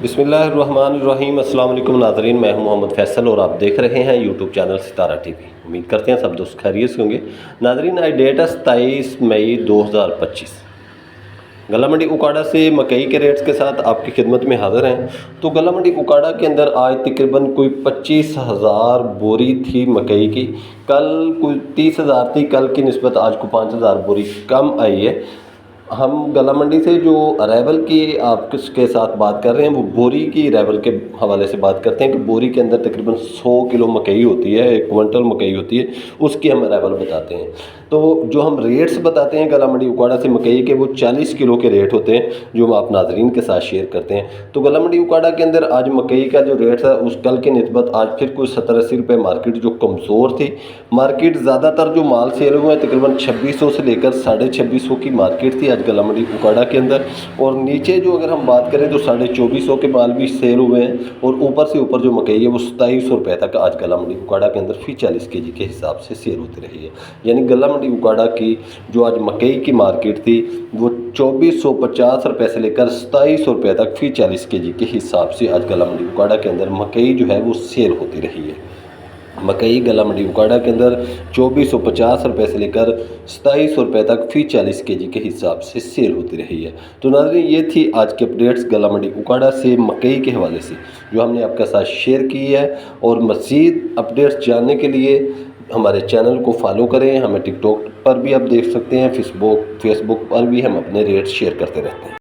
बिस्मिल्लाहिर्रहमानिर्रहीम। अस्सलाम वालेकुम नाज़रीन, मैं हूं मोहम्मद फैसल और आप देख रहे हैं यूट्यूब चैनल सितारा टीवी। उम्मीद करते हैं सब दोस्त खैरियत से होंगे। नाज़रीन, आज डेट है 27 मई 2025। गला मंडी उकाड़ा से मकई के रेट्स के साथ आपकी खिदमत में हाज़िर हैं। तो गला मंडी उकाड़ा के अंदर आज तकरीबन कोई 25,000 बोरी थी मकई की। कल कोई 30,000 थी, कल की निस्बत आज को 5,000 बोरी कम आई है। हम गला मंडी से जो अराइवल की आपके साथ बात कर रहे हैं, वो बोरी की अराइवल के हवाले से बात करते हैं कि बोरी के अंदर तकरीबन 100 किलो मकई होती है, 1 क्विंटल मकई होती है, उसकी हम अराइवल बताते हैं। तो जो हम रेट्स बताते हैं गला मंडी उकाड़ा से मकई के, वो 40 किलो के रेट होते हैं जो हम आप नाजरीन के साथ शेयर करते हैं। तो गला मंडी उकाड़ा के अंदर आज मकई का जो रेट था उस कल की निस्बत आज फिर कुछ 70-80 रुपये मार्केट जो कमज़ोर थी। मार्केट ज़्यादातर जो माल सेल हुआ है तकरीबन 2600 से लेकर 2650 की मार्केट थी आज गला मंडी उकाड़ा के अंदर। और नीचे जो अगर हम बात करें तो 2450 के माल भी सेल हुए हैं और ऊपर से ऊपर जो मकई है वो 2700 रुपये तक आज गला मंडी उकाड़ा के अंदर फी 40 kg के हिसाब से सेल होती रही है। यानी गला मंडी उकाड़ा की जो आज मकई की मार्केट थी वो 2450 रुपये से लेकर 2700 रुपये तक फी 40 kg के हिसाब से आज गला मंडी उकाड़ा के अंदर मकई जो है वो सेल होती रही है। मकई गला मंडी उकाड़ा के अंदर 2450 रुपये से लेकर 2700 रुपये तक फी 40 kg के हिसाब से सेल होती रही है। तो नाज़रीन, ये थी आज के अपडेट्स गला मंडी उकाड़ा से मकई के हवाले से जो हमने आपके साथ शेयर की है। और मज़ीद अपडेट्स जानने के लिए हमारे चैनल को फॉलो करें। हमें टिकटॉक पर भी आप देख सकते हैं, फेसबुक पर भी हम अपने रेट्स शेयर करते रहते हैं।